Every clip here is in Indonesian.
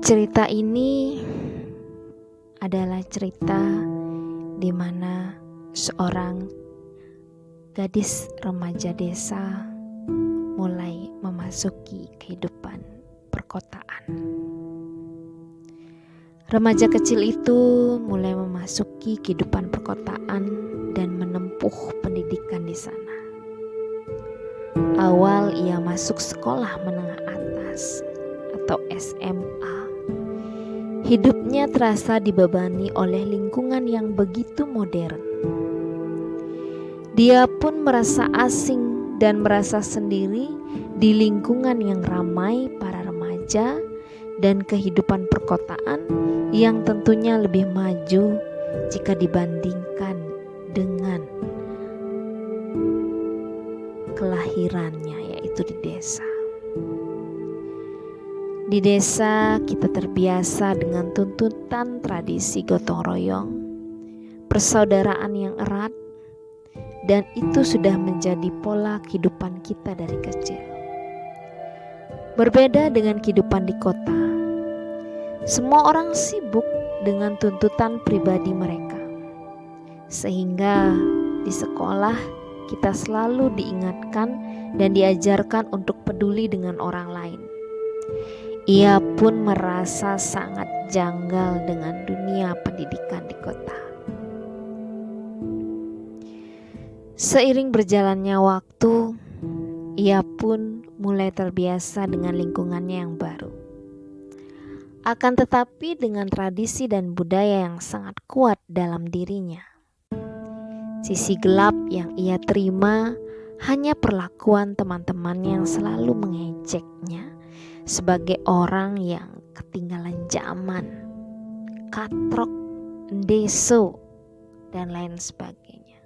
Cerita ini adalah cerita di mana seorang gadis remaja desa mulai memasuki kehidupan perkotaan. Remaja kecil itu mulai memasuki kehidupan perkotaan dan menempuh pendidikan di sana. Awal ia masuk sekolah menengah atas atau SMA. Hidupnya terasa dibebani oleh lingkungan yang begitu modern. Dia pun merasa asing dan merasa sendiri di lingkungan yang ramai para remaja dan kehidupan perkotaan yang tentunya lebih maju jika dibandingkan dengan kelahirannya, yaitu di desa. Di desa kita terbiasa dengan tuntutan tradisi gotong royong, persaudaraan yang erat, dan itu sudah menjadi pola kehidupan kita dari kecil. Berbeda dengan kehidupan di kota, semua orang sibuk dengan tuntutan pribadi mereka. Sehingga di sekolah kita selalu diingatkan dan diajarkan untuk peduli dengan orang lain. Ia pun merasa sangat janggal dengan dunia pendidikan di kota. Seiring berjalannya waktu, ia pun mulai terbiasa dengan lingkungannya yang baru. Akan tetapi dengan tradisi dan budaya yang sangat kuat dalam dirinya. Sisi gelap yang ia terima hanya perlakuan teman-teman yang selalu mengejeknya sebagai orang yang ketinggalan zaman, katrok, deso, dan lain sebagainya.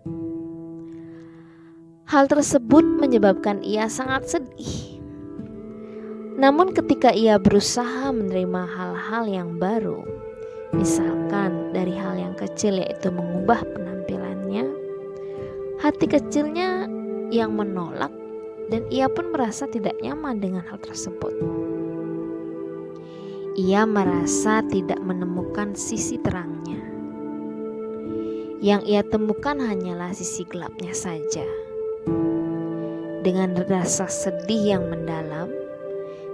Hal tersebut menyebabkan ia sangat sedih. Namun ketika ia berusaha menerima hal-hal yang baru, misalkan dari hal yang kecil yaitu mengubah penampilannya, hati kecilnya yang menolak dan ia pun merasa tidak nyaman dengan hal tersebut. Ia merasa tidak menemukan sisi terangnya. Yang ia temukan hanyalah sisi gelapnya saja. Dengan rasa sedih yang mendalam,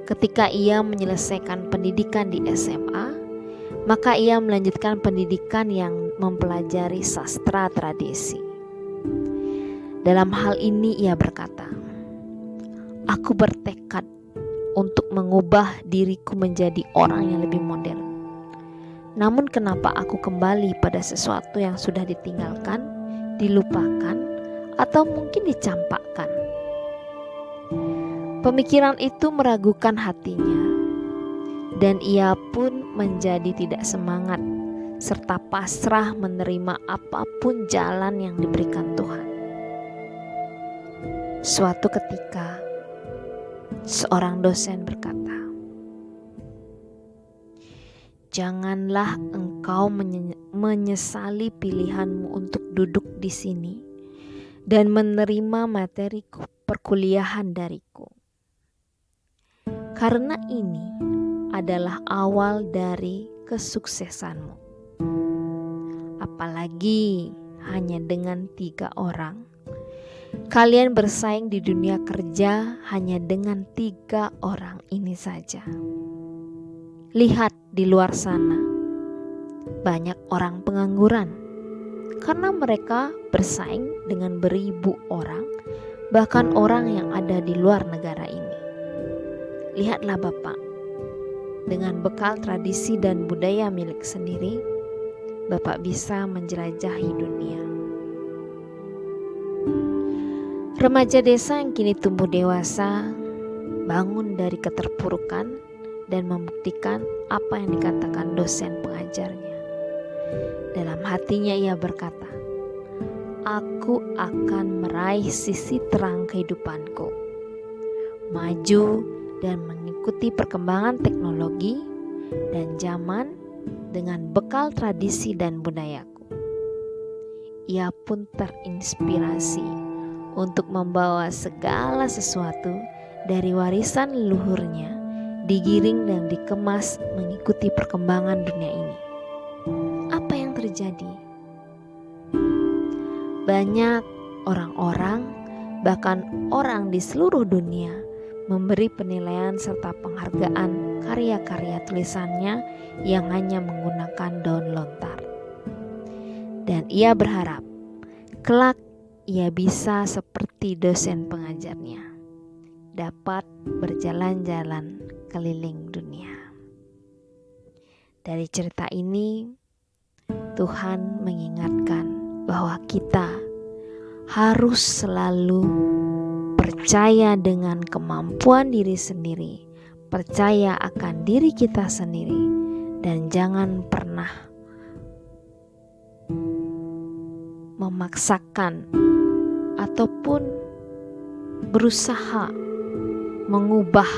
ketika ia menyelesaikan pendidikan di SMA, maka ia melanjutkan pendidikan yang mempelajari sastra tradisi. Dalam hal ini ia berkata, "Aku bertekad untuk mengubah diriku menjadi orang yang lebih modern. Namun kenapa aku kembali pada sesuatu yang sudah ditinggalkan, dilupakan, atau mungkin dicampakkan?" Pemikiran itu meragukan hatinya, dan ia pun menjadi tidak semangat serta pasrah menerima apapun jalan yang diberikan Tuhan. Suatu ketika, seorang dosen berkata, "Janganlah engkau menyesali pilihanmu untuk duduk di sini dan menerima materi perkuliahan dariku. Karena ini adalah awal dari kesuksesanmu. Apalagi hanya dengan 3 orang. Kalian bersaing di dunia kerja hanya dengan 3 orang ini saja. Lihat di luar sana, banyak orang pengangguran karena mereka bersaing dengan beribu orang, bahkan orang yang ada di luar negara ini. Lihatlah Bapak, dengan bekal tradisi dan budaya milik sendiri, Bapak bisa menjelajahi dunia." Remaja desa yang kini tumbuh dewasa bangun dari keterpurukan dan membuktikan apa yang dikatakan dosen pengajarnya. Dalam hatinya ia berkata, "Aku akan meraih sisi terang kehidupanku, maju dan mengikuti perkembangan teknologi dan zaman dengan bekal tradisi dan budayaku." Ia pun terinspirasi untuk membawa segala sesuatu dari warisan leluhurnya digiring dan dikemas mengikuti perkembangan dunia ini. Apa yang terjadi? Banyak orang-orang, bahkan orang di seluruh dunia, memberi penilaian serta penghargaan karya-karya tulisannya yang hanya menggunakan daun lontar. Dan ia berharap kelak ia bisa seperti dosen pengajarnya, dapat berjalan-jalan keliling dunia. Dari cerita ini, Tuhan mengingatkan bahwa kita harus selalu percaya dengan kemampuan diri sendiri, percaya akan diri kita sendiri, dan jangan pernah memaksakan ataupun berusaha mengubah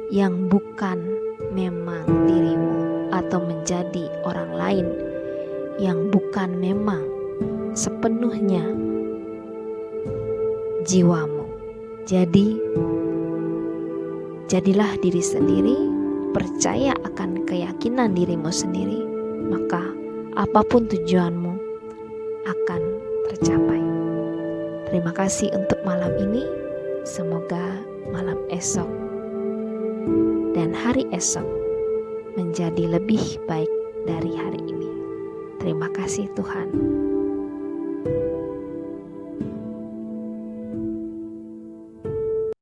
yang bukan memang dirimu, atau menjadi orang lain yang bukan memang sepenuhnya jiwamu. Jadi, jadilah diri sendiri, percaya akan keyakinan dirimu sendiri, maka apapun tujuanmu akan tercapai. Terima kasih untuk malam ini. Semoga malam esok dan hari esok menjadi lebih baik dari hari ini. Terima kasih Tuhan.